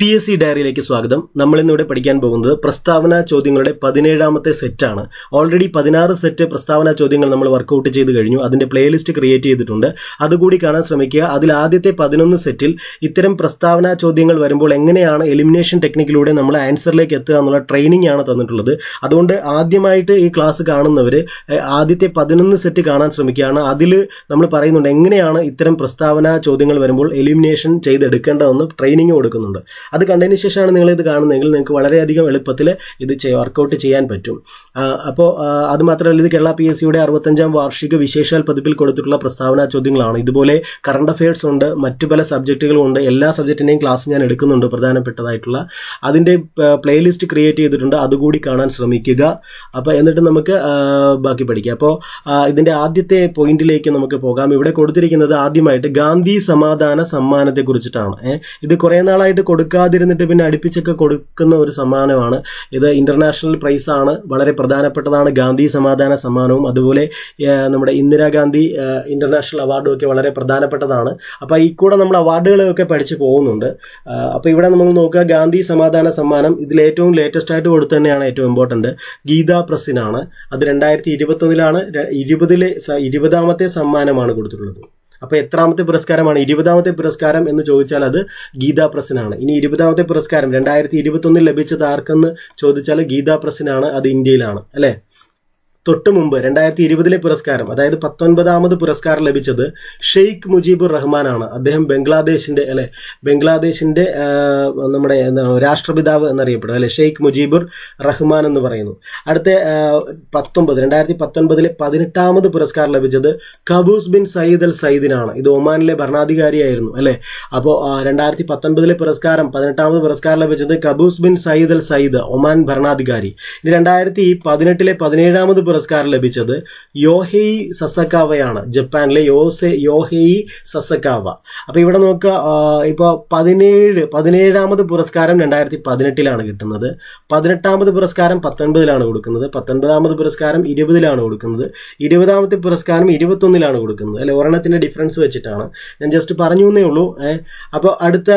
PSC ഡയറിയിലേക്ക് സ്വാഗതം. നമ്മൾ ഇന്നിവിടെ പഠിക്കാൻ പോകുന്നത് പ്രസ്താവന ചോദ്യങ്ങളുടെ 17ാമത്തെ സെറ്റാണ്. ഓൾറെഡി 16 സെറ്റ് പ്രസ്താവന ചോദ്യങ്ങൾ നമ്മൾ വർക്കൗട്ട് ചെയ്ത് കഴിഞ്ഞു. അതിന്റെ പ്ലേലിസ്റ്റ് ക്രിയേറ്റ് ചെയ്തിട്ടുണ്ട്. അതുകൂടി കാണാൻ ശ്രമിക്കുക. അതിൽ ആദ്യത്തെ 11 സെറ്റിൽ ഇത്തരം പ്രസ്താവന ചോദ്യങ്ങൾ വരുമ്പോൾ എങ്ങനെയാണ് എലിമിനേഷൻ ടെക്നിക്കിലൂടെ നമ്മൾ ആൻസറിലേക്ക് എത്തുക എന്നുള്ള ട്രെയിനിങ് ആണ് തന്നിട്ടുള്ളത്. അതുകൊണ്ട് ആദ്യമായിട്ട് ഈ ക്ലാസ് കാണുന്നവർ ആദ്യത്തെ 11 സെറ്റ് കാണാൻ ശ്രമിക്കുകയാണ്. അതിൽ നമ്മൾ പറയുന്നുണ്ട് എങ്ങനെയാണ് ഇത്തരം പ്രസ്താവന ചോദ്യങ്ങൾ വരുമ്പോൾ എലിമിനേഷൻ ചെയ്തെടുക്കേണ്ടതെന്ന് ട്രെയിനിങ് കൊടുക്കുന്നുണ്ട്. അത് കണ്ടതിന് ശേഷമാണ് നിങ്ങളിത് കാണുന്നതെങ്കിൽ നിങ്ങൾക്ക് വളരെയധികം എളുപ്പത്തിൽ ഇത് വർക്കൗട്ട് ചെയ്യാൻ പറ്റും. അപ്പോൾ അത് മാത്രമല്ല, ഇത് കേരള PSCയുടെ 65ാം വാർഷിക വിശേഷാൽ പതിപ്പിൽ കൊടുത്തിട്ടുള്ള പ്രസ്താവന ചോദ്യങ്ങളാണ്. ഇതുപോലെ കറണ്ട് അഫയേഴ്സ് ഉണ്ട്, മറ്റു പല സബ്ജക്റ്റുകളും ഉണ്ട്. എല്ലാ സബ്ജക്റ്റിൻ്റെയും ക്ലാസ് ഞാൻ എടുക്കുന്നുണ്ട്, പ്രധാനപ്പെട്ടതായിട്ടുള്ള. അതിൻ്റെ പ്ലേലിസ്റ്റ് ക്രിയേറ്റ് ചെയ്തിട്ടുണ്ട്, അതുകൂടി കാണാൻ ശ്രമിക്കുക. അപ്പോൾ എന്നിട്ട് നമുക്ക് ബാക്കി പഠിക്കാം. അപ്പോൾ ഇതിൻ്റെ ആദ്യത്തെ പോയിന്റിലേക്ക് നമുക്ക് പോകാം. ഇവിടെ കൊടുത്തിരിക്കുന്നത് ആദ്യമായിട്ട് ഗാന്ധി സമാധാന സമ്മാനത്തെ കുറിച്ചിട്ടാണ്. ഇത് കുറേ നാളായിട്ട് കൊടുക്കാതിരുന്നിട്ട് പിന്നെ അടുപ്പിച്ചൊക്കെ കൊടുക്കുന്ന ഒരു സമ്മാനമാണ്. ഇത് ഇന്റർനാഷണൽ പ്രൈസ് ആണ്, വളരെ പ്രധാനപ്പെട്ടതാണ്. ഗാന്ധി സമാധാന സമ്മാനവും അതുപോലെ നമ്മുടെ ഇന്ദിരാഗാന്ധി ഇന്റർനാഷണൽ അവാർഡും ഒക്കെ വളരെ പ്രധാനപ്പെട്ടതാണ്. അപ്പോൾ ഈ കൂടെ നമ്മൾ അവാർഡുകളൊക്കെ പഠിച്ചു പോകുന്നുണ്ട്. അപ്പോൾ ഇവിടെ നമ്മൾ നോക്കുക, ഗാന്ധി സമാധാന സമ്മാനം ഇതിൽ ഏറ്റവും ലേറ്റസ്റ്റ് ആയിട്ട് കൊടുത്തു തന്നെയാണ്, ഏറ്റവും ഇമ്പോർട്ടൻറ്റ് ഗീതാ പ്രസിനാണ്. അത് 2021 20ാമത്തെ സമ്മാനമാണ് കൊടുത്തിട്ടുള്ളത്. അപ്പോൾ എത്രാമത്തെ പുരസ്കാരമാണ്? 20ാമത്തെ പുരസ്കാരം എന്ന് ചോദിച്ചാൽ അത് ഗീതാ പ്രസിനാണ്. ഇനി 20ാമത്തെ പുരസ്കാരം 2021 ലഭിച്ചത് ആർക്കെന്ന് ചോദിച്ചാൽ ഗീതാ പ്രസിനാണ്. അത് ഇന്ത്യയിലാണ്, അല്ലേ? തൊട്ട് മുമ്പ് 2020 പുരസ്കാരം, അതായത് 19ാമത് പുരസ്കാരം ലഭിച്ചത് ഷെയ്ഖ് മുജീബുർ റഹ്മാനാണ്. അദ്ദേഹം ബംഗ്ലാദേശിന്റെ നമ്മുടെ രാഷ്ട്രപിതാവ് എന്നറിയപ്പെടും, അല്ലെ? ഷെയ്ഖ് മുജീബുർ റഹ്മാൻ എന്ന് പറയുന്നു. അടുത്ത 2019 18ാമത് പുരസ്കാരം ലഭിച്ചത് ഖബൂസ് ബിൻ സയ്യിദ് അൽ സയ്യിദിനാണ്. ഇത് ഒമാനിലെ ഭരണാധികാരിയായിരുന്നു, അല്ലെ? അപ്പോൾ 2019 പുരസ്കാരം 18ാമത് പുരസ്കാരം ലഭിച്ചത് ഖബൂസ് ബിൻ സയ്യിദ് അൽ സയ്യിദ്, ഒമാൻ ഭരണാധികാരി. ഇനി 2018 17ാമത് പുരസ്കാരം ലഭിച്ചത് യോഹെയി സസക്കാവയാണ്, ജപ്പാനിലെ യോഹെയി സസക്കാവ. അപ്പോൾ ഇവിടെ നോക്കുക, ഇപ്പോൾ 17ാമത് പുരസ്കാരം 2018 കിട്ടുന്നത്, 18ാമത് പുരസ്കാരം 19 കൊടുക്കുന്നത്, 19ാമത് പുരസ്കാരം 20 കൊടുക്കുന്നത്, 20ാമത്തെ പുരസ്കാരം 21 കൊടുക്കുന്നത്, അല്ലെ? ഒരെണ്ണത്തിന്റെ ഡിഫറൻസ് വെച്ചിട്ടാണ് ഞാൻ ജസ്റ്റ് പറഞ്ഞു എന്നേ ഉള്ളൂ. അപ്പോൾ അടുത്ത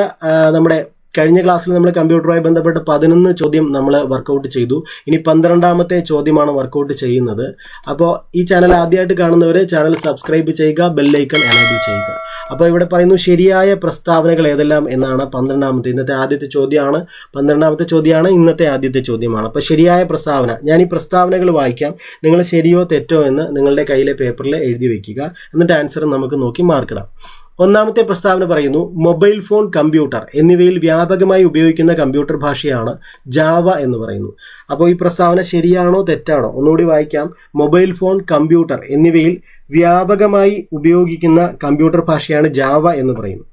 നമ്മുടെ കഴിഞ്ഞ ക്ലാസ്സിൽ നമ്മൾ കമ്പ്യൂട്ടറുമായി ബന്ധപ്പെട്ട് 11 ചോദ്യം നമ്മൾ വർക്കൗട്ട് ചെയ്തു. ഇനി 12ാമത്തെ ചോദ്യമാണ് വർക്കൗട്ട് ചെയ്യുന്നത്. അപ്പോൾ ഈ ചാനൽ ആദ്യമായിട്ട് കാണുന്നവർ ചാനൽ സബ്സ്ക്രൈബ് ചെയ്യുക, ബെല്ലൈക്കൺ എനേബിൾ ചെയ്യുക. അപ്പോൾ ഇവിടെ പറയുന്നു ശരിയായ പ്രസ്താവനകൾ ഏതെല്ലാം എന്നാണ് 12ാമത്തെ, ഇന്നത്തെ ആദ്യത്തെ ചോദ്യമാണ്. 12ാമത്തെ ചോദ്യമാണ്, ഇന്നത്തെ ആദ്യത്തെ ചോദ്യമാണ്. അപ്പോൾ ശരിയായ പ്രസ്താവന, ഞാൻ ഈ പ്രസ്താവനകൾ വായിക്കാം, നിങ്ങൾ ശരിയോ തെറ്റോ എന്ന് നിങ്ങളുടെ കയ്യിലെ പേപ്പറിൽ എഴുതി വയ്ക്കുക. എന്നിട്ട് ആൻസർ നമുക്ക് നോക്കി മാർക്കിടാം. ഒന്നാമത്തെ പ്രസ്താവന പറയുന്നു, മൊബൈൽ ഫോൺ, കമ്പ്യൂട്ടർ എന്നിവയിൽ വ്യാപകമായി ഉപയോഗിക്കുന്ന കമ്പ്യൂട്ടർ ഭാഷയാണ് ജാവ എന്ന് പറയുന്നു. അപ്പോൾ ഈ പ്രസ്താവന ശരിയാണോ തെറ്റാണോ? ഒന്നുകൂടി വായിക്കാം. മൊബൈൽ ഫോൺ, കമ്പ്യൂട്ടർ എന്നിവയിൽ വ്യാപകമായി ഉപയോഗിക്കുന്ന കമ്പ്യൂട്ടർ ഭാഷയാണ് ജാവ എന്ന് പറയുന്നു.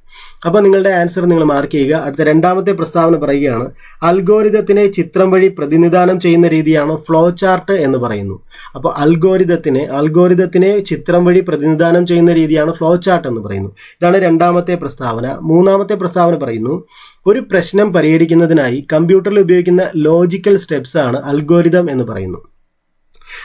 അപ്പോൾ നിങ്ങളുടെ ആൻസർ നിങ്ങൾ മാർക്ക് ചെയ്യുക. അടുത്ത രണ്ടാമത്തെ പ്രസ്താവന പറയുകയാണ്, അൽഗോരിതത്തിനെ ചിത്രം വഴി പ്രതിനിധാനം ചെയ്യുന്ന രീതിയാണ് ഫ്ലോ ചാർട്ട് എന്ന് പറയുന്നു. അപ്പോൾ അൽഗോരിതത്തിനെ ചിത്രം വഴി പ്രതിനിധാനം ചെയ്യുന്ന രീതിയാണ് ഫ്ലോ ചാർട്ട് എന്ന് പറയുന്നു. ഇതാണ് രണ്ടാമത്തെ പ്രസ്താവന. മൂന്നാമത്തെ പ്രസ്താവന പറയുന്നു, ഒരു പ്രശ്നം പരിഹരിക്കുന്നതിനായി കമ്പ്യൂട്ടറിൽ ഉപയോഗിക്കുന്ന ലോജിക്കൽ സ്റ്റെപ്സ് ആണ് അൽഗോരിതം എന്ന് പറയുന്നു.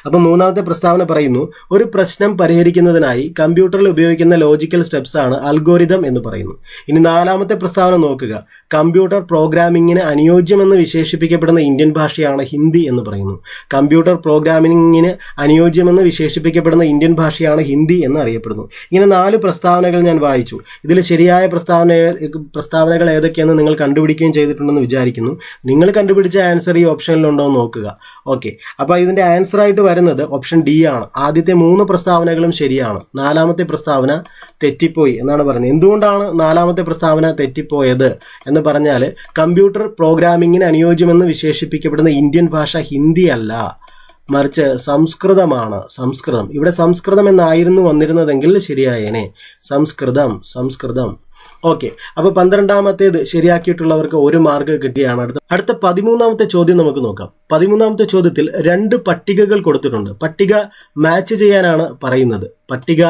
അപ്പം മൂന്നാമത്തെ പ്രസ്താവന പറയുന്നു, ഒരു പ്രശ്നം പരിഹരിക്കുന്നതിനായി കമ്പ്യൂട്ടറിൽ ഉപയോഗിക്കുന്ന ലോജിക്കൽ സ്റ്റെപ്സ് ആണ് അൽഗോരിതം എന്ന് പറയുന്നു. ഇനി നാലാമത്തെ പ്രസ്താവന നോക്കുക, കമ്പ്യൂട്ടർ പ്രോഗ്രാമിങ്ങിന് അനുയോജ്യമെന്ന് വിശേഷിപ്പിക്കപ്പെടുന്ന ഇന്ത്യൻ ഭാഷയാണ് ഹിന്ദി എന്ന് പറയുന്നു. കമ്പ്യൂട്ടർ പ്രോഗ്രാമിങ്ങിന് അനുയോജ്യമെന്ന് വിശേഷിപ്പിക്കപ്പെടുന്ന ഇന്ത്യൻ ഭാഷയാണ് ഹിന്ദി എന്ന് അറിയപ്പെടുന്നു. ഇങ്ങനെ 4 പ്രസ്താവനകൾ ഞാൻ വായിച്ചു. ഇതിൽ ശരിയായ പ്രസ്താവനകൾ ഏതൊക്കെയെന്ന് നിങ്ങൾ കണ്ടുപിടിക്കുകയും ചെയ്തിട്ടുണ്ടെന്ന് വിചാരിക്കുന്നു. നിങ്ങൾ കണ്ടുപിടിച്ച ആൻസർ ഈ ഓപ്ഷനിലുണ്ടോ എന്ന് നോക്കുക. ഓക്കെ, അപ്പോൾ ഇതിൻ്റെ ആൻസറായിട്ട് വരുന്നത് ഓപ്ഷൻ ഡി ആണ്. ആദ്യത്തെ 3 പ്രസ്താവനകളും ശരിയാണ്. 4ാമത്തെ പ്രസ്താവന തെറ്റിപ്പോയി എന്നാണ് പറയുന്നത്. എന്തുകൊണ്ടാണ് 4ാമത്തെ പ്രസ്താവന തെറ്റിപ്പോയത് എന്ന് പറഞ്ഞാൽ, കമ്പ്യൂട്ടർ പ്രോഗ്രാമിങ്ങിന് അനുയോജ്യമെന്ന് വിശേഷിപ്പിക്കപ്പെടുന്ന ഇന്ത്യൻ ഭാഷ ഹിന്ദി അല്ല, മറിച്ച് സംസ്കൃതമാണ്. സംസ്കൃതം, ഇവിടെ സംസ്കൃതം എന്നായിരുന്നു വന്നിരുന്നതെങ്കിൽ ശരിയായേനെ. സംസ്കൃതം. ഓക്കെ, അപ്പോൾ 12ാമത്തേത് ശരിയാക്കിയിട്ടുള്ളവർക്ക് 1 മാർക്ക് കിട്ടിയാണ്. അടുത്ത 13ാമത്തെ ചോദ്യം നമുക്ക് നോക്കാം. 13ാമത്തെ ചോദ്യത്തിൽ 2 പട്ടികകൾ കൊടുത്തിട്ടുണ്ട്. പട്ടിക മാച്ച് ചെയ്യാനാണ് പറയുന്നത്. പട്ടിക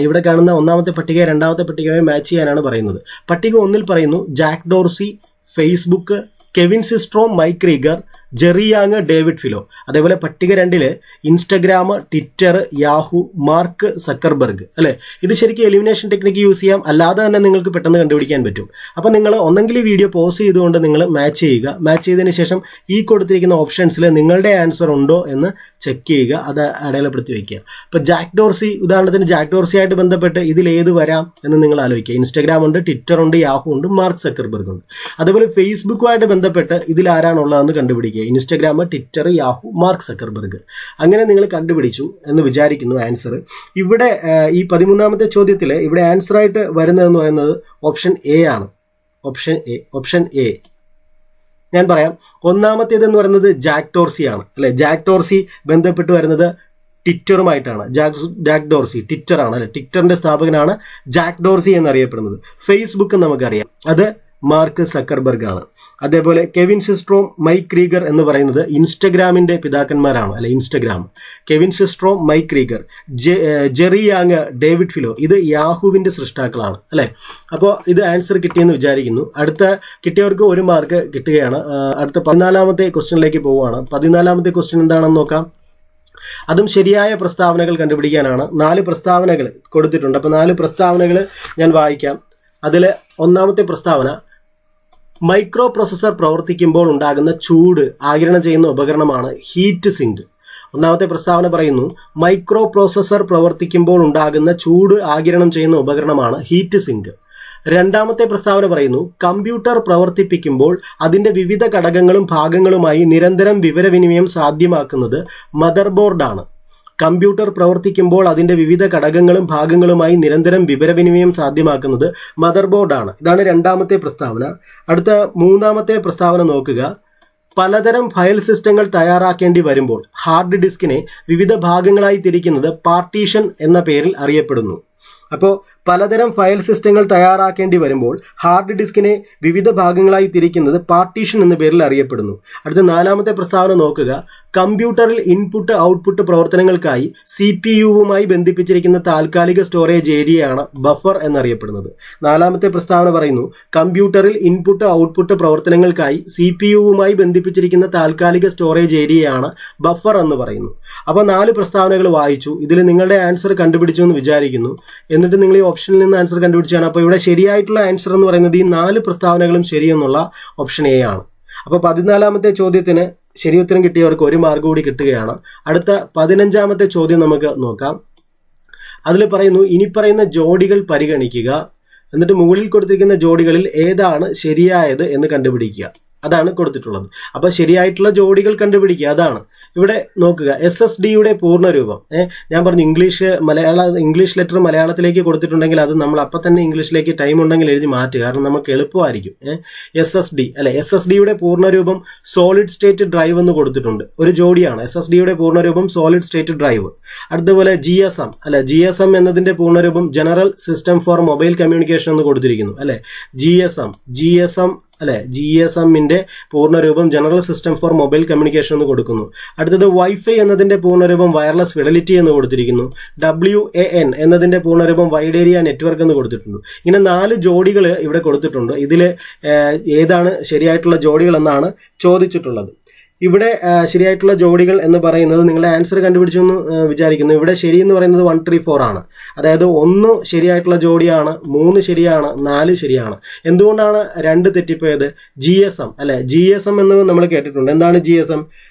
ഇവിടെ കാണുന്ന 1ാമത്തെ പട്ടിക 2ാമത്തെ പട്ടികയെ മാച്ച് ചെയ്യാനാണ് പറയുന്നത്. പട്ടിക 1 പറയുന്നു, Jack Dorsey, Facebook, Kevin Systrom, Mike Krieger, Jerry Yang, David Filo. അതേപോലെ പട്ടിക 2 Instagram, Twitter, Yahoo, Mark Zuckerberg അല്ലേ. ഇത് ശരിക്കും എലിമിനേഷൻ ടെക്നിക്ക് യൂസ് ചെയ്യാം, അല്ലാതെ തന്നെ നിങ്ങൾക്ക് പെട്ടെന്ന് കണ്ടുപിടിക്കാൻ പറ്റും. അപ്പോൾ നിങ്ങൾ ഒന്നെങ്കിൽ ഈ വീഡിയോ പോസ് ചെയ്തുകൊണ്ട് നിങ്ങൾ മാച്ച് ചെയ്യുക. മാച്ച് ചെയ്തതിന് ശേഷം ഈ കൊടുത്തിരിക്കുന്ന ഓപ്ഷൻസിൽ നിങ്ങളുടെ ആൻസർ ഉണ്ടോ എന്ന് ചെക്ക് ചെയ്യുക, അത് അടയാളപ്പെടുത്തി വയ്ക്കുക. ഇപ്പോൾ ജാക്ക് ഡോർസി, ഉദാഹരണത്തിന് ജാക്ക് ഡോർസി ആയിട്ട് ബന്ധപ്പെട്ട് ഇതിലേത് വരാം എന്ന് നിങ്ങൾ ആലോചിക്കുക. ഇൻസ്റ്റഗ്രാം ഉണ്ട്, ട്വിറ്റർ ഉണ്ട്, യാഹു ഉണ്ട്, മാർക്ക് സക്കർബർഗ് ഉണ്ട്. അതുപോലെ ഫേസ്ബുക്കുമായിട്ട് ബന്ധപ്പെട്ട് ഇതിൽ ആരാണുള്ളതെന്ന് കണ്ടുപിടിക്കുക. Instagram, Twitter, Yahoo, Mark Zuckerberg. അങ്ങനെ നിങ്ങൾ കണ്ടുപിടിച്ചു എന്ന് വിചാരിക്കുന്നു ആൻസർ. ഇവിടെ ഈ 13ാമത്തെ ചോദ്യത്തിൽ ഇവിടെ ആൻസറായിട്ട് വരുന്നതെന്ന് പറയുന്നത് ഓപ്ഷൻ എ ആണ്. ഓപ്ഷൻ എ ഞാൻ പറയാം. ഒന്നാമത്തേതെന്ന് പറയുന്നത് ജാക്ക് ഡോർസി ആണ് അല്ലെ. ജാക്ക് ഡോർസി ബന്ധപ്പെട്ട് വരുന്നത് ട്വിറ്ററുമായിട്ടാണ്. ജാക്ക് ഡോർസി ട്വിറ്റർ ആണ് അല്ലെ. ട്വിറ്ററിന്റെ സ്ഥാപകനാണ് ജാക്ക് ഡോർസി എന്നറിയപ്പെടുന്നത്. ഫേസ്ബുക്ക് നമുക്കറിയാം, അത് മാർക്ക് സക്കർബർഗ് ആണ്. അതേപോലെ കെവിൻ സിസ്ട്രോം, മൈക്ക് ക്രീഗർ എന്ന് പറയുന്നത് ഇൻസ്റ്റഗ്രാമിന്റെ പിതാക്കന്മാരാണ് അല്ലെ. Instagram, Kevin Systrom, Mike Krieger, Jerry Yang, David Filo, ഇത് യാഹുവിന്റെ സൃഷ്ടാക്കളാണ് അല്ലെ. അപ്പോൾ ഇത് ആൻസർ കിട്ടിയെന്ന് വിചാരിക്കുന്നു. അടുത്ത കിട്ടിയവർക്ക് 1 മാർക്ക് കിട്ടുകയാണ്. അടുത്ത 14ാമത്തെ ക്വസ്റ്റ്യനിലേക്ക് പോവുകയാണ്. 14ാമത്തെ ക്വസ്റ്റ്യൻ എന്താണെന്ന് നോക്കാം. അതും ശരിയായ പ്രസ്താവനകൾ കണ്ടുപിടിക്കാനാണ്. 4 പ്രസ്താവനകൾ കൊടുത്തിട്ടുണ്ട്. അപ്പോൾ 4 പ്രസ്താവനകൾ ഞാൻ വായിക്കാം. അതിൽ ഒന്നാമത്തെ പ്രസ്താവന, മൈക്രോ പ്രോസസ്സർ പ്രവർത്തിക്കുമ്പോൾ ഉണ്ടാകുന്ന ചൂട് ആഗിരണം ചെയ്യുന്ന ഉപകരണമാണ് ഹീറ്റ് സിങ്ക്. ഒന്നാമത്തെ പ്രസ്താവന പറയുന്നു, മൈക്രോ പ്രോസസ്സർ പ്രവർത്തിക്കുമ്പോൾ ഉണ്ടാകുന്ന ചൂട് ആഗിരണം ചെയ്യുന്ന ഉപകരണമാണ് ഹീറ്റ് സിങ്ക്. രണ്ടാമത്തെ പ്രസ്താവന പറയുന്നു, കമ്പ്യൂട്ടർ പ്രവർത്തിപ്പിക്കുമ്പോൾ അതിൻ്റെ വിവിധ ഘടകങ്ങളും ഭാഗങ്ങളുമായി നിരന്തരം വിവരവിനിമയം സാധ്യമാക്കുന്നത് മദർ ബോർഡാണ്. കമ്പ്യൂട്ടർ പ്രവർത്തിക്കുമ്പോൾ അതിൻ്റെ വിവിധ ഘടകങ്ങളും ഭാഗങ്ങളുമായി നിരന്തരം വിവരവിനിമയം സാധ്യമാക്കുന്നത് മദർ ബോർഡാണ്. ഇതാണ് രണ്ടാമത്തെ പ്രസ്താവന. അടുത്ത 3ാമത്തെ പ്രസ്താവന നോക്കുക. പലതരം ഫയൽ സിസ്റ്റങ്ങൾ തയ്യാറാക്കേണ്ടി വരുമ്പോൾ ഹാർഡ് ഡിസ്കിനെ വിവിധ ഭാഗങ്ങളായി തിരിക്കുന്നത് പാർട്ടീഷൻ എന്ന പേരിൽ അറിയപ്പെടുന്നു. അപ്പോൾ പലതരം ഫയൽ സിസ്റ്റങ്ങൾ തയ്യാറാക്കേണ്ടി വരുമ്പോൾ ഹാർഡ് ഡിസ്കിനെ വിവിധ ഭാഗങ്ങളായി തിരിക്കുന്നത് പാർട്ടീഷൻ എന്ന പേരിൽ അറിയപ്പെടുന്നു. അടുത്ത 4ാമത്തെ പ്രസ്താവന നോക്കുക. കമ്പ്യൂട്ടറിൽ ഇൻപുട്ട് ഔട്ട്പുട്ട് പ്രവർത്തനങ്ങൾക്കായി CPU-വുമായി ബന്ധിപ്പിച്ചിരിക്കുന്ന താൽക്കാലിക സ്റ്റോറേജ് ഏരിയയാണ് ബഫർ എന്നറിയപ്പെടുന്നത്. 4ാമത്തെ പ്രസ്താവന പറയുന്നു, കമ്പ്യൂട്ടറിൽ ഇൻപുട്ട് ഔട്ട്പുട്ട് പ്രവർത്തനങ്ങൾക്കായി CPU-വുമായി ബന്ധിപ്പിച്ചിരിക്കുന്ന താൽക്കാലിക സ്റ്റോറേജ് ഏരിയയാണ് ബഫർ എന്ന് പറയുന്നു. അപ്പോൾ 4 പ്രസ്താവനകൾ വായിച്ചു. ഇതിൽ നിങ്ങളുടെ ആൻസർ കണ്ടുപിടിച്ചു എന്ന് വിചാരിക്കുന്നു. എന്നിട്ട് നിങ്ങൾ ഈ ഓപ്ഷനിൽ നിന്ന് ആൻസർ കണ്ടുപിടിച്ചാണ്. അപ്പോൾ ഇവിടെ ശരിയായിട്ടുള്ള ആൻസർ എന്ന് പറയുന്നത് ഈ 4 പ്രസ്താവനകളും ശരിയെന്നുള്ള ഓപ്ഷൻ എ ആണ്. അപ്പോൾ 14ാമത്തെ ചോദ്യത്തിന് ശരിയുത്തരം കിട്ടിയവർക്ക് 1 മാർക്ക് കൂടി കിട്ടുകയാണ്. അടുത്ത 15ാമത്തെ ചോദ്യം നമുക്ക് നോക്കാം. അതിൽ പറയുന്നു, ഇനി പറയുന്ന ജോഡികൾ പരിഗണിക്കുക, എന്നിട്ട് മുകളിൽ കൊടുത്തിരിക്കുന്ന ജോഡികളിൽ ഏതാണ് ശരിയായത് എന്ന് കണ്ടുപിടിക്കുക. അതാണ് കൊടുത്തിട്ടുള്ളത്. അപ്പോൾ ശരിയായിട്ടുള്ള ജോഡികൾ കണ്ടുപിടിക്കുക. അതാണ് ഇവിടെ നോക്കുക. SSDയുടെ പൂർണ്ണരൂപം ഞാൻ പറഞ്ഞു, ഇംഗ്ലീഷ് ലെറ്റർ മലയാളത്തിലേക്ക് കൊടുത്തിട്ടുണ്ടെങ്കിൽ അത് നമ്മൾ അപ്പം തന്നെ ഇംഗ്ലീഷിലേക്ക് ടൈം ഉണ്ടെങ്കിൽ എഴുതി മാറ്റുക, കാരണം നമുക്ക് എളുപ്പമായിരിക്കും. SSD അല്ലെ. SSDയുടെ പൂർണ്ണരൂപം സോളിഡ് സ്റ്റേറ്റ് ഡ്രൈവ് എന്ന് കൊടുത്തിട്ടുണ്ട്. ഒരു ജോഡിയാണ് SSDയുടെ പൂർണ്ണരൂപം സോളിഡ് സ്റ്റേറ്റ് ഡ്രൈവ്. അടുത്തപോലെ GSM അല്ലെ. GSM എന്നതിന്റെ പൂർണ്ണരൂപം general system for mobile communication എന്ന് കൊടുത്തിരിക്കുന്നു അല്ലെ. GSM അല്ലെ. GSMന്റെ പൂർണ്ണരൂപം general system for mobile communication എന്ന് കൊടുക്കുന്നു. അടുത്തത് വൈഫൈ എന്നതിന്റെ പൂർണ്ണരൂപം വയർലെസ് ഫിഡലിറ്റി എന്ന് കൊടുത്തിരിക്കുന്നു. WAN എന്നതിന്റെ പൂർണ്ണരൂപം വൈഡ് ഏരിയ നെറ്റ്വർക്ക് എന്ന് കൊടുത്തിട്ടുണ്ട്. ഇങ്ങനെ 4 ജോഡികൾ ഇവിടെ കൊടുത്തിട്ടുണ്ട്. ഇതിൽ ഏതാണ് ശരിയായിട്ടുള്ള ജോഡികൾ എന്നാണ് ചോദിച്ചിട്ടുള്ളത്. ഇവിടെ ശരിയായിട്ടുള്ള ജോഡികൾ എന്ന് പറയുന്നത് നിങ്ങളുടെ ആൻസർ കണ്ടുപിടിച്ചു എന്ന് വിചാരിക്കുന്നു. ഇവിടെ ശരി എന്ന് പറയുന്നത് 1, 3, 4 ആണ്. അതായത് 1 ശരിയായിട്ടുള്ള ജോഡിയാണ്, 3 ശരിയാണ്, 4 ശരിയാണ്. എന്തുകൊണ്ടാണ് 2 തെറ്റിപ്പോയത്? GSM അല്ലെ. GSM എന്ന് നമ്മൾ കേട്ടിട്ടുണ്ട്. എന്താണ് GSM?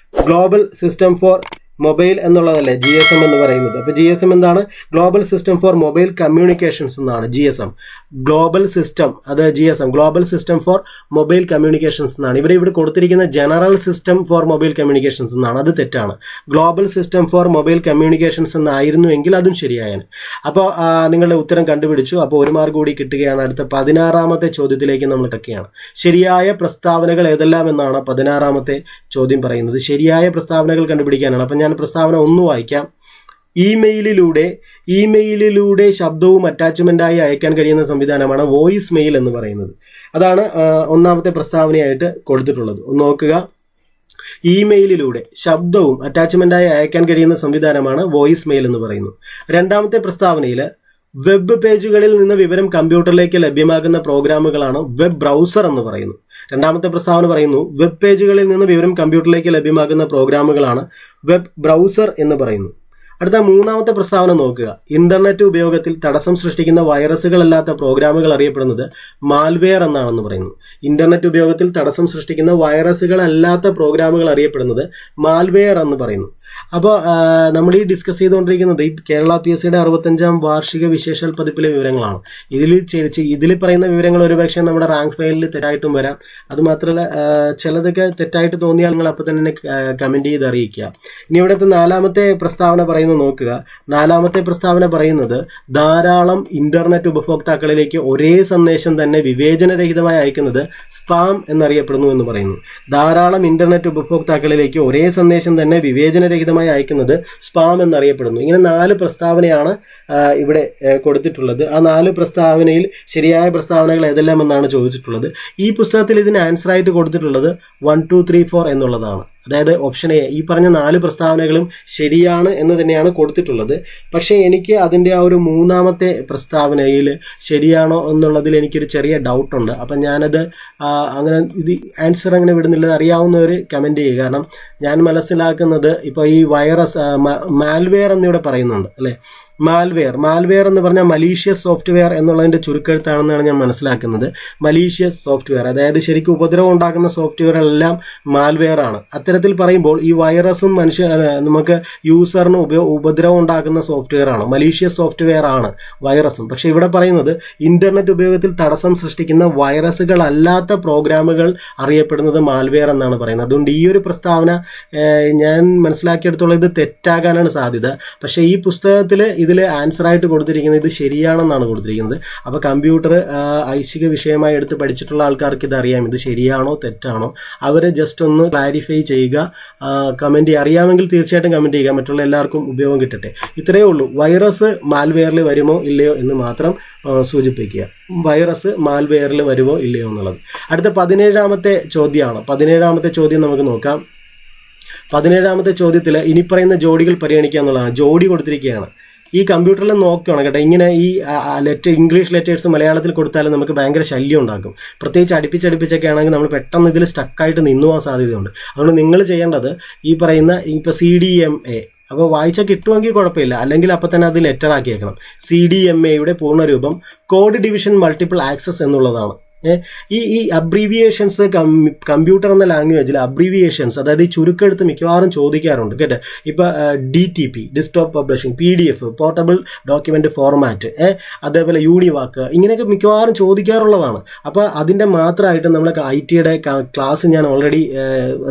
Global system for mobile എന്നുള്ളതല്ലേ GSM എന്ന് പറയുന്നത്. അപ്പോൾ GSM എന്താണ്? Global system for mobile communications എന്നാണ് GSM. ഗ്ലോബൽ സിസ്റ്റം, അത് GSM global system for mobile communications എന്നാണ്. ഇവിടെ കൊടുത്തിരിക്കുന്ന general system for mobile communications എന്നാണ്. അത് തെറ്റാണ്. Global system for mobile communications എന്നായിരുന്നുവെങ്കിൽ അതും ശരിയായാണ്. അപ്പോൾ നിങ്ങളുടെ ഉത്തരം കണ്ടുപിടിച്ചു. അപ്പോൾ 1 മാർക്ക് കൂടി കിട്ടുകയാണ്. അടുത്ത 16ാമത്തെ ചോദ്യത്തിലേക്ക് നമ്മൾ കിടക്കുകയാണ്. ശരിയായ പ്രസ്താവനകൾ ഏതെല്ലാം എന്നാണ് 16ാമത്തെ ചോദ്യം പറയുന്നത്. ശരിയായ പ്രസ്താവനകൾ കണ്ടുപിടിക്കാനാണ്. അപ്പം ഞാൻ പ്രസ്താവന 1 വായിക്കാം. ഇമെയിലിലൂടെ ശബ്ദവും അറ്റാച്ച്മെന്റായി അയക്കാൻ കഴിയുന്ന സംവിധാനമാണ് വോയിസ് മെയിൽ എന്ന് പറയുന്നത്. അതാണ് 1ാമത്തെ പ്രസ്താവനയായിട്ട് കൊടുത്തിട്ടുള്ളത്. ഒന്ന് നോക്കുക. ഇമെയിലിലൂടെ ശബ്ദവും അറ്റാച്ച്മെന്റായി അയക്കാൻ കഴിയുന്ന സംവിധാനമാണ് വോയിസ് മെയിൽ എന്ന് പറയുന്നു. 2ാമത്തെ പ്രസ്താവനയിൽ വെബ് പേജുകളിൽ നിന്ന് വിവരം കമ്പ്യൂട്ടറിലേക്ക് ലഭ്യമാക്കുന്ന പ്രോഗ്രാമുകളാണ് വെബ് ബ്രൗസർ എന്ന് പറയുന്നു. രണ്ടാമത്തെ പ്രസ്താവന പറയുന്നു വെബ് പേജുകളിൽ നിന്ന് വിവരം കമ്പ്യൂട്ടറിലേക്ക് ലഭ്യമാക്കുന്ന പ്രോഗ്രാമുകളാണ് വെബ് ബ്രൗസർ എന്ന് പറയുന്നു. അടുത്ത മൂന്നാമത്തെ പ്രസ്താവന നോക്കുക. ഇന്റർനെറ്റ് ഉപയോഗത്തിൽ തടസ്സം സൃഷ്ടിക്കുന്ന വൈറസുകളല്ലാത്ത പ്രോഗ്രാമുകൾ അറിയപ്പെടുന്നത് മാൽവെയർ എന്നാണെന്ന് പറയുന്നു. ഇന്റർനെറ്റ് ഉപയോഗത്തിൽ തടസ്സം സൃഷ്ടിക്കുന്ന വൈറസുകളല്ലാത്ത പ്രോഗ്രാമുകൾ അറിയപ്പെടുന്നത് മാൽവെയർ എന്ന് പറയുന്നു. അപ്പോൾ നമ്മൾ ഈ ഡിസ്കസ് ചെയ്തുകൊണ്ടിരിക്കുന്നത് ഈ കേരള PSCയുടെ 65ാം വാർഷിക വിശേഷാൽ പതിപ്പിലെ വിവരങ്ങളാണ്. ഇതിൽ പറയുന്ന വിവരങ്ങൾ ഒരുപക്ഷെ നമ്മുടെ റാങ്ക് ഫയലിൽ തെറ്റായിട്ടും വരാം. അതുമാത്രമല്ല ചിലതൊക്കെ തെറ്റായിട്ട് തോന്നിയാൽ നിങ്ങൾ അപ്പോൾ തന്നെ കമൻറ്റ് ചെയ്ത് അറിയിക്കുക. ഇനി ഇവിടുത്തെ നാലാമത്തെ പ്രസ്താവന പറയുന്നത് നോക്കുക. നാലാമത്തെ പ്രസ്താവന പറയുന്നത് ധാരാളം ഇന്റർനെറ്റ് ഉപഭോക്താക്കളിലേക്ക് ഒരേ സന്ദേശം തന്നെ വിവേചനരഹിതമായി അയക്കുന്നത് സ്പാം എന്നറിയപ്പെടുന്നു എന്ന് പറയുന്നു. ധാരാളം ഇന്റർനെറ്റ് ഉപഭോക്താക്കളിലേക്ക് ഒരേ സന്ദേശം തന്നെ വിവേചനരഹിതമായി അയക്കുന്നത് സ്പാം എന്നറിയപ്പെടുന്നു. ഇങ്ങനെ 4 പ്രസ്താവനയാണ് ഇവിടെ കൊടുത്തിട്ടുള്ളത്. ആ 4 പ്രസ്താവനയിൽ ശരിയായ പ്രസ്താവനകൾ ഏതെല്ലാം എന്നാണ് ചോദിച്ചിട്ടുള്ളത്. ഈ പുസ്തകത്തിൽ ഇതിന് ആൻസർ ആയിട്ട് കൊടുത്തിട്ടുള്ളത് 1, 2, 3, 4 എന്നുള്ളതാണ്. അതായത് ഓപ്ഷൻ എ. ഈ പറഞ്ഞ 4 പ്രസ്താവനകളും ശരിയാണ് എന്ന് തന്നെയാണ് കൊടുത്തിട്ടുള്ളത്. പക്ഷേ എനിക്ക് അതിൻ്റെ ആ ഒരു മൂന്നാമത്തെ പ്രസ്താവനയിൽ ശരിയാണോ എന്നുള്ളതിൽ എനിക്കൊരു ചെറിയ ഡൗട്ടുണ്ട്. അപ്പം ഞാനത് അങ്ങനെ ഇത് ആൻസർ അങ്ങനെ വിടുന്നില്ല. അറിയാവുന്നവർ കമൻറ്റ് ചെയ്യുക. കാരണം ഞാൻ മനസ്സിലാക്കുന്നത് ഇപ്പോൾ ഈ വൈറസ് മാൽവെയർ എന്നിവിടെ പറയുന്നുണ്ട് അല്ലേ. മാൽവെയർ എന്ന് പറഞ്ഞാൽ മലീഷ്യസ് സോഫ്റ്റ്വെയർ എന്നുള്ളതിൻ്റെ ചുരുക്കെഴുത്താണെന്നാണ് ഞാൻ മനസ്സിലാക്കുന്നത്. മലീഷ്യസ് സോഫ്റ്റ്വെയർ അതായത് ശരിക്കും ഉപദ്രവം ഉണ്ടാക്കുന്ന സോഫ്റ്റ്വെയറെല്ലാം മാൽവെയർ ആണ്. അത്തരത്തിൽ പറയുമ്പോൾ ഈ വൈറസും നമുക്ക് യൂസറിന് ഉപദ്രവം ഉണ്ടാക്കുന്ന സോഫ്റ്റ്വെയർ ആണ്, മലീഷ്യസ് സോഫ്റ്റ്വെയർ ആണ് വൈറസും. പക്ഷെ ഇവിടെ പറയുന്നത് ഇന്റർനെറ്റ് ഉപയോഗത്തിൽ തടസ്സം സൃഷ്ടിക്കുന്ന വൈറസുകളല്ലാത്ത പ്രോഗ്രാമുകൾ അറിയപ്പെടുന്നത് മാൽവെയർ എന്നാണ് പറയുന്നത്. അതുകൊണ്ട് ഈ ഒരു പ്രസ്താവന ഞാൻ മനസ്സിലാക്കിയെടുത്തോളം ഇത് തെറ്റാകാനാണ് സാധ്യത. പക്ഷേ ഈ പുസ്തകത്തിൽ ഇതിൽ ആൻസർ ആയിട്ട് കൊടുത്തിരിക്കുന്നത് ഇത് ശരിയാണെന്നാണ് കൊടുത്തിരിക്കുന്നത്. അപ്പോൾ കമ്പ്യൂട്ടർ ഐച്ഛിക വിഷയമായി എടുത്ത് പഠിച്ചിട്ടുള്ള ആൾക്കാർക്ക് ഇതറിയാം ഇത് ശരിയാണോ തെറ്റാണോ. അവർ ജസ്റ്റ് ഒന്ന് ക്ലാരിഫൈ ചെയ്യുക, കമൻറ്റ് ചെയ്യുക. അറിയാമെങ്കിൽ തീർച്ചയായിട്ടും കമൻറ്റ് ചെയ്യുക, മറ്റുള്ള എല്ലാവർക്കും ഉപയോഗം കിട്ടട്ടെ. ഇത്രയേ ഉള്ളൂ. വൈറസ് മാൽവെയറിൽ വരുമോ ഇല്ലയോ എന്ന് മാത്രം സൂചിപ്പിക്കുക. വൈറസ് മാൽവെയറിൽ വരുമോ ഇല്ലയോ എന്നുള്ളത്. അടുത്ത 17ാമത്തെ ചോദ്യമാണ്. 17ാമത്തെ ചോദ്യം നമുക്ക് നോക്കാം. 17ാമത്തെ ചോദ്യത്തിൽ ഇനി പറയുന്ന ജോഡികൾ പരിഗണിക്കുക എന്നുള്ളതാണ്. ജോഡി കൊടുത്തിരിക്കുകയാണ്. ഈ കമ്പ്യൂട്ടറിൽ നോക്കുകയാണ് കേട്ടോ. ഇങ്ങനെ ഈ ഇംഗ്ലീഷ് ലെറ്റേഴ്സ് മലയാളത്തിൽ കൊടുത്താലും നമുക്ക് ഭയങ്കര ശല്യം ഉണ്ടാക്കും. പ്രത്യേകിച്ച് അടുപ്പിച്ചൊക്കെ ആണെങ്കിൽ നമ്മൾ പെട്ടെന്ന് ഇതിൽ സ്റ്റക്കായിട്ട് നിന്നു പോകാൻ സാധ്യതയുണ്ട്. അതുകൊണ്ട് നിങ്ങൾ ചെയ്യേണ്ടത് ഈ പറയുന്ന ഇപ്പോൾ CDMA അപ്പോൾ വായിച്ചാൽ കിട്ടുമെങ്കിൽ കുഴപ്പമില്ല, അല്ലെങ്കിൽ അപ്പോൾ തന്നെ അത് ലെറ്റർ ആക്കിയേക്കണം. CDMAയുടെ പൂർണ്ണരൂപം കോഡ് ഡിവിഷൻ മൾട്ടിപ്പിൾ ആക്സസ് എന്നുള്ളതാണ്. ഈ അബ്രീവിയേഷൻസ് കമ്പ്യൂട്ടർ എന്ന ലാംഗ്വേജിൽ അബ്രീവിയേഷൻസ് അതായത് ഈ ചുരുക്കെടുത്ത് മിക്കവാറും ചോദിക്കാറുണ്ട് കേട്ടോ. ഇപ്പോൾ DTP desktop publishing, PDF portable document format, അതേപോലെ യൂണിവാക്ക്, ഇങ്ങനെയൊക്കെ മിക്കവാറും ചോദിക്കാറുള്ളതാണ്. അപ്പോൾ അതിൻ്റെ മാത്രമായിട്ട് നമ്മൾ ITയുടെ ക്ലാസ് ഞാൻ ഓൾറെഡി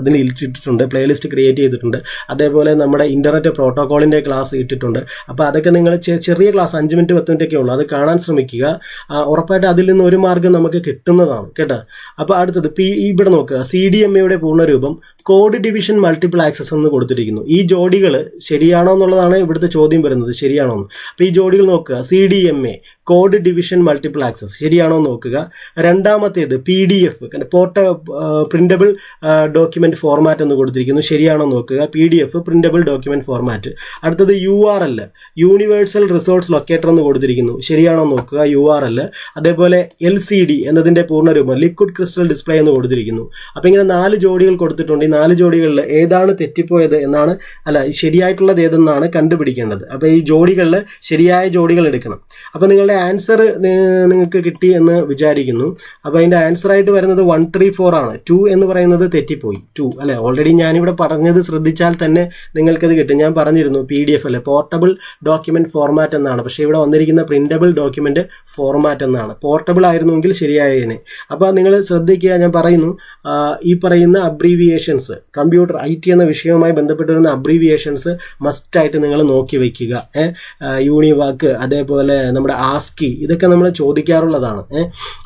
അതിന് ഇട്ടിട്ടുണ്ട്, പ്ലേലിസ്റ്റ് ക്രിയേറ്റ് ചെയ്തിട്ടുണ്ട്. അതേപോലെ നമ്മുടെ ഇൻ്റർനെറ്റ് പ്രോട്ടോക്കോളിൻ്റെ ക്ലാസ് ഇട്ടിട്ടുണ്ട്. അപ്പോൾ അതൊക്കെ നിങ്ങൾ ചെറിയ ക്ലാസ് 5 മിനിറ്റ് 10 മിനിറ്റൊക്കെ ഉള്ളൂ, അത് കാണാൻ ശ്രമിക്കുക. ഉറപ്പായിട്ട് അതിൽ നിന്ന് ഒരു മാർഗ്ഗം നമുക്ക് കിട്ടുന്നതാണ് കേട്ടോ. അപ്പോൾ അടുത്തത് ഇവിടെ നോക്കുക. CDMAയുടെ പൂർണ്ണരൂപം കോഡ് ഡിവിഷൻ മൾട്ടിപ്പിൾ ആക്സസ് എന്ന് കൊടുത്തിരിക്കുന്നു. ഈ ജോഡികൾ ശരിയാണോ എന്നുള്ളതാണ് ഇവിടുത്തെ ചോദ്യം വരുന്നത്, ശരിയാണോ എന്ന്. അപ്പോൾ ഈ ജോഡികൾ നോക്കുക. CDMA code division multiple access ശരിയാണോ എന്ന് നോക്കുക. രണ്ടാമത്തേത് PDF പ്രിന്റബിൾ ഡോക്യുമെന്റ് ഫോർമാറ്റ് എന്ന് കൊടുത്തിരിക്കുന്നു, ശരിയാണോ എന്ന് നോക്കുക. PDF printable document format. അടുത്തത് URL യൂണിവേഴ്സൽ റിസോഴ്സ് ലൊക്കേറ്റർ എന്ന് കൊടുത്തിരിക്കുന്നു, ശരിയാണോ എന്ന് നോക്കുക. URL. അതേപോലെ LCD എന്നതിൻ്റെ പൂർണ്ണരൂപം ലിക്വിഡ് ക്രിസ്റ്റൽ ഡിസ്പ്ലേ എന്ന് കൊടുത്തിരിക്കുന്നു. അപ്പോൾ ഇങ്ങനെ 4 ജോഡികൾ കൊടുത്തിട്ടുണ്ട്. ഈ 4 ജോഡികളിൽ ഏതാണ് തെറ്റിപ്പോയത് എന്നാണ്, ശരിയായിട്ടുള്ളത് ഏതെന്നാണ് കണ്ടുപിടിക്കേണ്ടത്. അപ്പോൾ ഈ ജോഡികളിൽ ശരിയായ ജോഡികൾ എടുക്കണം. അപ്പോൾ നിങ്ങളുടെ ആൻസർ നിങ്ങൾക്ക് കിട്ടി എന്ന് വിചാരിക്കുന്നു. അപ്പോൾ അതിൻ്റെ ആൻസറായിട്ട് വരുന്നത് 1, 3, 4 ആണ്. 2 എന്ന് പറയുന്നത് തെറ്റിപ്പോയി. 2 അല്ലേ. ഓൾറെഡി ഞാനിവിടെ പറഞ്ഞത് ശ്രദ്ധിച്ചാൽ തന്നെ നിങ്ങൾക്കത് കിട്ടും. ഞാൻ പറഞ്ഞിരുന്നു PDF അല്ലേ, പോർട്ടബിൾ ഡോക്യുമെൻറ്റ് ഫോർമാറ്റ് എന്നാണ്. പക്ഷേ ഇവിടെ വന്നിരിക്കുന്ന പ്രിൻ്റബിൾ ഡോക്യുമെൻറ്റ് ഫോർമാറ്റ് എന്നാണ്. പോർട്ടബിൾ ആയിരുന്നുവെങ്കിൽ ശരിയായേനെ. അപ്പോൾ നിങ്ങൾ ശ്രദ്ധിക്കുക, ഞാൻ പറയുന്നു ഈ പറയുന്ന അബ്രീവിയേഷൻസ് കമ്പ്യൂട്ടർ IT എന്ന വിഷയവുമായി ബന്ധപ്പെട്ട് വരുന്ന അബ്രീവിയേഷൻസ് മസ്റ്റായിട്ട് നിങ്ങൾ നോക്കി വയ്ക്കുക. യൂണിവാക്ക്, അതേപോലെ നമ്മുടെ ASCII, ഇതൊക്കെ നമ്മൾ ചോദിക്കാറുള്ളതാണ്.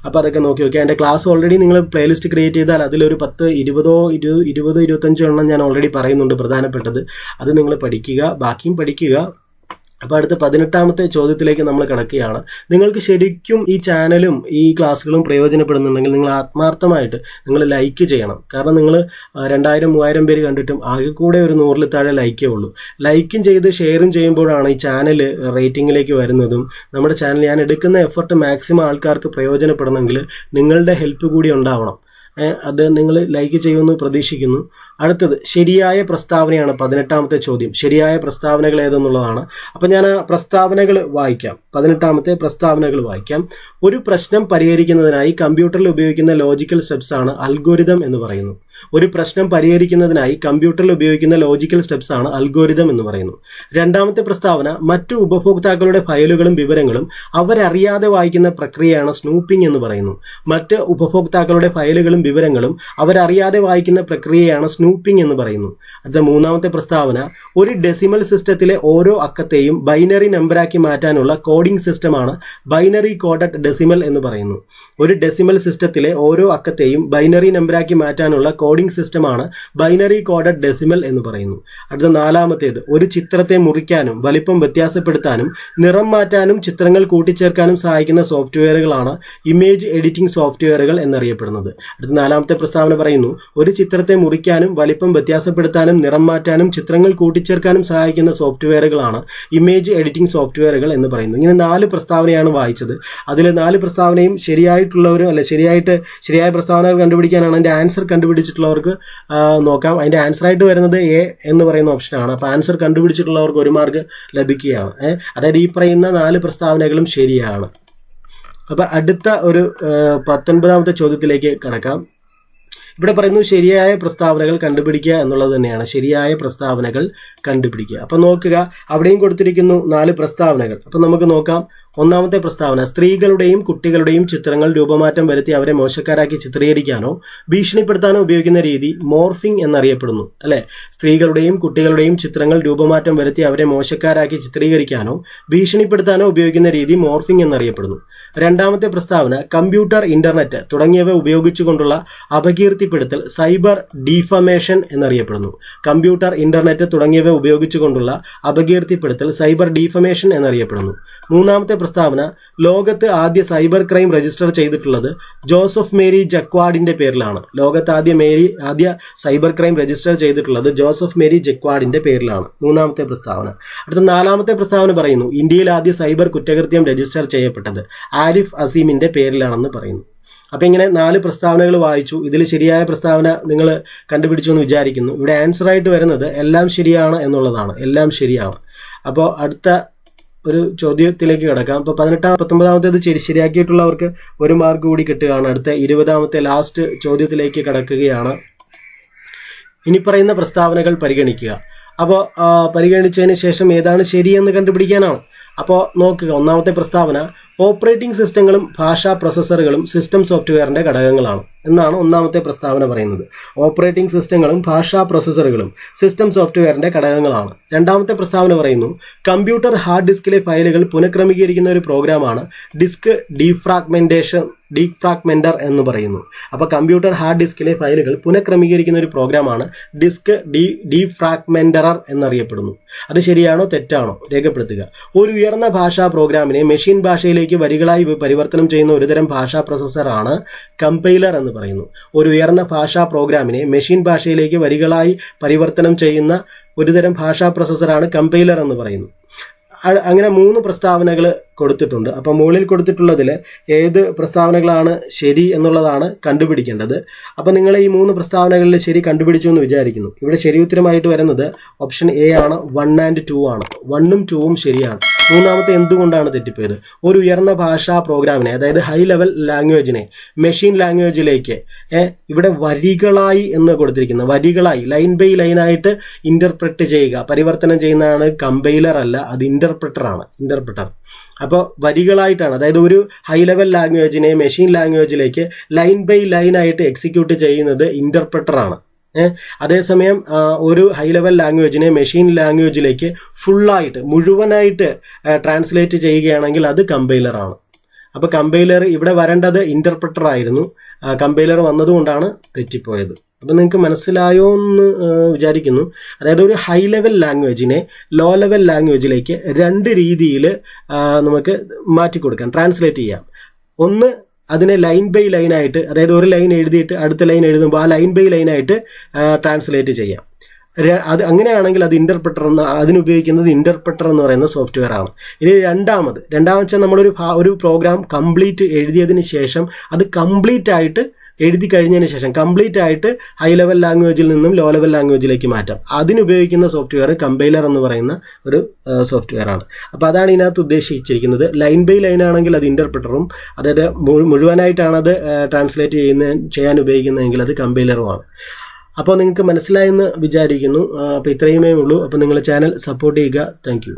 അപ്പോൾ അതൊക്കെ നോക്കി വയ്ക്കുക. എൻ്റെ ക്ലാസ് ഓൾറെഡി നിങ്ങൾ പ്ലേലിസ്റ്റ് ക്രിയേറ്റ് ചെയ്താൽ അതിലൊരു 10, 20, 25 എണ്ണം ഞാൻ ഓൾറെഡി പറയുന്നുണ്ട് പ്രധാനപ്പെട്ടത്. അത് നിങ്ങൾ പഠിക്കുക, ബാക്കിയും പഠിക്കുക. അപ്പോൾ അടുത്ത 18ാമത്തെ ചോദ്യത്തിലേക്ക് നമ്മൾ കിടക്കുകയാണ്. നിങ്ങൾക്ക് ശരിക്കും ഈ ചാനലും ഈ ക്ലാസ്സുകളും പ്രയോജനപ്പെടുന്നുണ്ടെങ്കിൽ നിങ്ങൾ ആത്മാർത്ഥമായിട്ട് നിങ്ങൾ ലൈക്ക് ചെയ്യണം. കാരണം നിങ്ങൾ 2000, 3000 പേര് കണ്ടിട്ടും ആകെ കൂടെ ഒരു 100-ൽ താഴെ ലൈക്കേ ഉള്ളൂ. ലൈക്കും ചെയ്ത് ഷെയറും ചെയ്യുമ്പോഴാണ് ഈ ചാനൽ റേറ്റിങ്ങിലേക്ക് വരുന്നതും. നമ്മുടെ ചാനൽ ഞാൻ എടുക്കുന്ന എഫർട്ട് മാക്സിമം ആൾക്കാർക്ക് പ്രയോജനപ്പെടണമെങ്കിൽ നിങ്ങളുടെ ഹെൽപ്പ് കൂടി ഉണ്ടാവണം. അത് നിങ്ങൾ ലൈക്ക് ചെയ്യുമെന്ന് പ്രതീക്ഷിക്കുന്നു. അടുത്തത് ശരിയായ പ്രസ്താവനയാണ് 18ാമത്തെ ചോദ്യം. ശരിയായ പ്രസ്താവനകൾ ഏതെന്നുള്ളതാണ്. അപ്പം ഞാൻ ആ പ്രസ്താവനകൾ വായിക്കാം. 18ാമത്തെ പ്രസ്താവനകൾ വായിക്കാം. ഒരു പ്രശ്നം പരിഹരിക്കുന്നതിനായി കമ്പ്യൂട്ടറിൽ ഉപയോഗിക്കുന്ന ലോജിക്കൽ സ്റ്റെപ്സ് ആണ് അൽഗോരിതം എന്ന് പറയുന്നു. ഒരു പ്രശ്നം പരിഹരിക്കുന്നതിനായി കമ്പ്യൂട്ടറിൽ ഉപയോഗിക്കുന്ന ലോജിക്കൽ സ്റ്റെപ്സ് ആണ് അൽഗോരിതം എന്ന് പറയുന്നു. രണ്ടാമത്തെ പ്രസ്താവന മറ്റു ഉപഭോക്താക്കളുടെ ഫയലുകളും വിവരങ്ങളും അവരറിയാതെ വായിക്കുന്ന പ്രക്രിയയാണ് സ്നൂപ്പിംഗ് എന്ന് പറയുന്നു. മറ്റ് ഉപഭോക്താക്കളുടെ ഫയലുകളും വിവരങ്ങളും അവരറിയാതെ വായിക്കുന്ന പ്രക്രിയയാണ് സ്നൂപ്പിംഗ് എന്ന് പറയുന്നു. അടുത്ത മൂന്നാമത്തെ പ്രസ്താവന ഒരു ഡെസിമൽ സിസ്റ്റത്തിലെ ഓരോ അക്കത്തെയും ബൈനറി നമ്പറാക്കി മാറ്റാനുള്ള കോഡിംഗ് സിസ്റ്റമാണ് ബൈനറി കോഡഡ് ഡെസിമൽ എന്ന് പറയുന്നു. ഒരു ഡെസിമൽ സിസ്റ്റത്തിലെ ഓരോ അക്കത്തെയും ബൈനറി നമ്പറാക്കി മാറ്റാനുള്ള കോഡിംഗ് സിസ്റ്റമാണ് ബൈനറി കോഡഡ് ഡെസിമൽ എന്ന് പറയുന്നു. അടുത്ത നാലാമത്തേത് ഒരു ചിത്രത്തെ മുറിക്കാനും വലിപ്പം വ്യത്യാസപ്പെടുത്താനും നിറം മാറ്റാനും ചിത്രങ്ങൾ കൂട്ടിച്ചേർക്കാനും സഹായിക്കുന്ന സോഫ്റ്റ്വെയറുകളാണ് ഇമേജ് എഡിറ്റിംഗ് സോഫ്റ്റ്വെയറുകൾ എന്നറിയപ്പെടുന്നത്. അടുത്ത നാലാമത്തെ പ്രസ്താവന പറയുന്നു ഒരു ചിത്രത്തെ മുറിക്കാനും വലിപ്പം വ്യത്യാസപ്പെടുത്താനും നിറം മാറ്റാനും ചിത്രങ്ങൾ കൂട്ടിച്ചേർക്കാനും സഹായിക്കുന്ന സോഫ്റ്റ്വെയറുകളാണ് ഇമേജ് എഡിറ്റിംഗ് സോഫ്റ്റ്വെയറുകൾ എന്ന് പറയുന്നു. ഇങ്ങനെ 4 പ്രസ്താവനയാണ് വായിച്ചത്. അതിൽ 4 പ്രസ്താവനയും ശരിയായിട്ടുള്ളവരും ശരിയായ പ്രസ്താവനകൾ കണ്ടുപിടിക്കാനാണ്. അതിൻ്റെ ആൻസർ കണ്ടുപിടിച്ചിട്ടുള്ളവർക്ക് നോക്കാം. അതിൻ്റെ ആൻസറായിട്ട് വരുന്നത് എ എന്ന് പറയുന്ന ഓപ്ഷനാണ്. അപ്പോൾ ആൻസർ കണ്ടുപിടിച്ചിട്ടുള്ളവർക്ക് 1 മാർക്ക് ലഭിക്കുകയാണ്. അതായത് ഈ പറയുന്ന 4 പ്രസ്താവനകളും ശരിയാണ്. അപ്പോൾ അടുത്ത ഒരു 19ാമത്തെ ചോദ്യത്തിലേക്ക് കടക്കാം. ഇവിടെ പറയുന്നു ശരിയായ പ്രസ്താവനകൾ കണ്ടുപിടിക്കുക എന്നുള്ളത് തന്നെയാണ്. ശരിയായ പ്രസ്താവനകൾ കണ്ടുപിടിക്കുക. അപ്പം നോക്കുക, അവിടെയും കൊടുത്തിരിക്കുന്നു 4 പ്രസ്താവനകൾ. അപ്പം നമുക്ക് നോക്കാം. ഒന്നാമത്തെ പ്രസ്താവന സ്ത്രീകളുടെയും കുട്ടികളുടെയും ചിത്രങ്ങൾ രൂപമാറ്റം വരുത്തി അവരെ മോശക്കാരാക്കി ചിത്രീകരിക്കാനോ ഭീഷണിപ്പെടുത്താനോ ഉപയോഗിക്കുന്ന രീതി മോർഫിംഗ് എന്നറിയപ്പെടുന്നു. അല്ലെ, സ്ത്രീകളുടെയും കുട്ടികളുടെയും ചിത്രങ്ങൾ രൂപമാറ്റം വരുത്തി അവരെ മോശക്കാരാക്കി ചിത്രീകരിക്കാനോ ഭീഷണിപ്പെടുത്താനോ ഉപയോഗിക്കുന്ന രീതി മോർഫിംഗ് എന്നറിയപ്പെടുന്നു. രണ്ടാമത്തെ പ്രസ്താവന കമ്പ്യൂട്ടർ, ഇന്റർനെറ്റ് തുടങ്ങിയവ ഉപയോഗിച്ചുകൊണ്ടുള്ള അപകീർത്തിപ്പെടുത്തൽ സൈബർ ഡീഫമേഷൻ എന്നറിയപ്പെടുന്നു. കമ്പ്യൂട്ടർ, ഇന്റർനെറ്റ് തുടങ്ങിയവ ഉപയോഗിച്ചുകൊണ്ടുള്ള അപകീർത്തിപ്പെടുത്തൽ സൈബർ ഡീഫമേഷൻ എന്നറിയപ്പെടുന്നു. മൂന്നാമത്തെ പ്രസ്താവന ലോകത്ത് ആദ്യ സൈബർ ക്രൈം രജിസ്റ്റർ ചെയ്തിട്ടുള്ളത് ജോസഫ് മേരി ജക്വാഡിന്റെ പേരിലാണ്. ലോകത്ത് ആദ്യ സൈബർ ക്രൈം രജിസ്റ്റർ ചെയ്തിട്ടുള്ളത് ജോസഫ് മേരി ജക്വാഡിന്റെ പേരിലാണ്. മൂന്നാമത്തെ പ്രസ്താവന. അടുത്ത 4ാമത്തെ പ്രസ്താവന പറയുന്നു ഇന്ത്യയിൽ ആദ്യ സൈബർ കുറ്റകൃത്യം രജിസ്റ്റർ ചെയ്യപ്പെട്ടത് ആരിഫ് അസീമിന്റെ പേരിലാണെന്ന് പറയുന്നു. അപ്പം ഇങ്ങനെ 4 പ്രസ്താവനകൾ വായിച്ചു. ഇതിൽ ശരിയായ പ്രസ്താവന നിങ്ങൾ കണ്ടുപിടിച്ചു എന്ന് വിചാരിക്കുന്നു. ഇവിടെ ആൻസറായിട്ട് വരുന്നത് എല്ലാം ശരിയാണ് എന്നുള്ളതാണ്. എല്ലാം ശരിയാണ്. അപ്പോൾ അടുത്ത ഒരു ചോദ്യത്തിലേക്ക് കിടക്കാം. അപ്പോൾ 19ാമത്തേത് ശരിയാക്കിയിട്ടുള്ളവർക്ക് 1 മാർക്ക് കൂടി കിട്ടുകയാണ്. അടുത്ത 20ാമത്തെ ലാസ്റ്റ് ചോദ്യത്തിലേക്ക് കിടക്കുകയാണ്. ഇനി പറയുന്ന പ്രസ്താവനകൾ പരിഗണിക്കുക. അപ്പോൾ പരിഗണിച്ചതിന് ശേഷം ഏതാണ് ശരിയെന്ന് കണ്ടുപിടിക്കാനാണ്. അപ്പോൾ നോക്കുക, ഒന്നാമത്തെ പ്രസ്താവന ഓപ്പറേറ്റിംഗ് സിസ്റ്റങ്ങളും ഭാഷാ പ്രോസസ്സറുകളും സിസ്റ്റം സോഫ്റ്റ്വെയറിൻ്റെ ഘടകങ്ങളാണ് എന്നാണ് ഒന്നാമത്തെ പ്രസ്താവന പറയുന്നത്. ഓപ്പറേറ്റിംഗ് സിസ്റ്റങ്ങളും ഭാഷാ പ്രോസസ്സറുകളും സിസ്റ്റം സോഫ്റ്റ്വെയറിൻ്റെ ഘടകങ്ങളാണ്. രണ്ടാമത്തെ പ്രസ്താവന പറയുന്നു കമ്പ്യൂട്ടർ ഹാർഡ് ഡിസ്കിലെ ഫയലുകൾ പുനഃക്രമീകരിക്കുന്ന ഒരു പ്രോഗ്രാമാണ് ഡിസ്ക് ഡീഫ്രാഗ്മെൻറ്റർ എന്ന് പറയുന്നു. അപ്പോൾ കമ്പ്യൂട്ടർ ഹാർഡ് ഡിസ്കിലെ ഫയലുകൾ പുനഃക്രമീകരിക്കുന്ന ഒരു പ്രോഗ്രാമാണ് ഡിസ്ക് ഡീഫ്രാഗ്മെൻറ്ററർ എന്നറിയപ്പെടുന്നു. അത് ശരിയാണോ തെറ്റാണോ രേഖപ്പെടുത്തുക. ഒരു ഉയർന്ന ഭാഷാ പ്രോഗ്രാമിനെ മെഷീൻ ഭാഷയിലേക്ക് വരികളായി പരിവർത്തനം ചെയ്യുന്ന ഒരുതരം ഭാഷാ പ്രോസസ്സറാണ് കമ്പൈലർ എന്ന് പറയുന്നു. ഒരു ഉയർന്ന ഭാഷാ പ്രോഗ്രാമിനെ മെഷീൻ ഭാഷയിലേക്ക് വരികളായി പരിവർത്തനം ചെയ്യുന്ന ഒരുതരം ഭാഷാ പ്രോസസ്സറാണ് കമ്പൈലർ എന്ന് പറയുന്നു. അങ്ങനെ 3 പ്രസ്താവനകൾ കൊടുത്തിട്ടുണ്ട്. അപ്പം മുകളിൽ കൊടുത്തിട്ടുള്ളതിൽ ഏത് പ്രസ്താവനകളാണ് ശരി എന്നുള്ളതാണ് കണ്ടുപിടിക്കേണ്ടത്. അപ്പം നിങ്ങൾ ഈ 3 പ്രസ്താവനകളിൽ ശരി കണ്ടുപിടിച്ചു എന്ന് വിചാരിക്കുന്നു. ഇവിടെ ശരി ഉത്തരമായിട്ട് വരുന്നത് ഓപ്ഷൻ എ ആണ്. 1 and 2 ആണ്. 1ഉം 2ഉം ശരിയാണ്. മൂന്നാമത്തെ എന്തുകൊണ്ടാണ് തെറ്റിപ്പോയത്? ഒരു ഉയർന്ന ഭാഷാ പ്രോഗ്രാമിനെ, അതായത് ഹൈ ലെവൽ ലാംഗ്വേജിനെ മെഷീൻ ലാംഗ്വേജിലേക്ക് ഇവിടെ വരികളായി എന്ന് കൊടുത്തിരിക്കുന്നത്, വരികളായി ലൈൻ ബൈ ലൈനായിട്ട് ഇൻ്റർപ്രറ്റ് ചെയ്യുക, പരിവർത്തനം ചെയ്യുന്നതാണ് കമ്പൈലർ അല്ല, അത് ഇൻ്റർപ്രറ്ററാണ്. അപ്പോൾ വരികളായിട്ടാണ്, അതായത് ഒരു ഹൈ ലെവൽ ലാംഗ്വേജിനെ മെഷീൻ ലാംഗ്വേജിലേക്ക് ലൈൻ ബൈ ലൈനായിട്ട് എക്സിക്യൂട്ട് ചെയ്യുന്നത് ഇൻ്റർപ്രറ്ററാണ്. അതേസമയം ഒരു ഹൈ ലെവൽ ലാംഗ്വേജിനെ മെഷീൻ ലാംഗ്വേജിലേക്ക് ഫുള്ളായിട്ട് മുഴുവനായിട്ട് ട്രാൻസ്ലേറ്റ് ചെയ്യുകയാണെങ്കിൽ അത് കമ്പൈലറാണ്. അപ്പോൾ കമ്പൈലർ ഇവിടെ വരേണ്ടത് ഇൻ്റർപ്രറ്റർ ആയിരുന്നു. കമ്പൈലർ വന്നതുകൊണ്ടാണ് തെറ്റിപ്പോയത്. അപ്പം നിങ്ങൾക്ക് മനസ്സിലായോ എന്ന് വിചാരിക്കുന്നു. അതായത് ഒരു ഹൈ ലെവൽ ലാംഗ്വേജിനെ ലോ ലെവൽ ലാംഗ്വേജിലേക്ക് 2 രീതിയിൽ നമുക്ക് മാറ്റിക്കൊടുക്കാം, ട്രാൻസ്ലേറ്റ് ചെയ്യാം. ഒന്ന്, അതിനെ ലൈൻ ബൈ ലൈനായിട്ട്, അതായത് ഒരു ലൈൻ എഴുതിയിട്ട് അടുത്ത ലൈൻ എഴുതുമ്പോൾ ആ ലൈൻ ബൈ ലൈനായിട്ട് ട്രാൻസ്ലേറ്റ് ചെയ്യാം. അത് അങ്ങനെയാണെങ്കിൽ അത് അതിനുപയോഗിക്കുന്നത് ഇൻ്റർപ്രറ്റർ എന്ന് പറയുന്ന സോഫ്റ്റ്വെയർ ആണ്. ഇനി രണ്ടാമത് വെച്ചാൽ നമ്മളൊരു പ്രോഗ്രാം കംപ്ലീറ്റ് എഴുതിയതിന് ശേഷം അത് കംപ്ലീറ്റ് ആയിട്ട് എഴുതി കഴിഞ്ഞതിന് ശേഷം കംപ്ലീറ്റ് ആയിട്ട് ഹൈ ലെവൽ ലാംഗ്വേജിൽ നിന്നും ലോ ലെവൽ ലാംഗ്വേജിലേക്ക് മാറ്റാം. അതിനുപയോഗിക്കുന്ന സോഫ്റ്റ്വെയർ കമ്പൈലർ എന്ന് പറയുന്ന ഒരു സോഫ്റ്റ്വെയർ ആണ്. അപ്പോൾ അതാണ് ഇതിനകത്ത് ഉദ്ദേശിച്ചിരിക്കുന്നത്. ലൈൻ ബൈ ലൈൻ ആണെങ്കിൽ അത് ഇൻ്റർപ്രിറ്ററും, അതായത് മുഴുവനായിട്ടാണ് അത് ട്രാൻസ്ലേറ്റ് ചെയ്യാൻ ഉപയോഗിക്കുന്നതെങ്കിൽ അത് കമ്പൈലറുമാണ്. അപ്പോൾ നിങ്ങൾക്ക് മനസ്സിലായെന്ന് വിചാരിക്കുന്നു. അപ്പോൾ ഇത്രയുമേ ഉള്ളൂ. അപ്പോൾ നിങ്ങൾ ചാനൽ സപ്പോർട്ട് ചെയ്യുക. താങ്ക്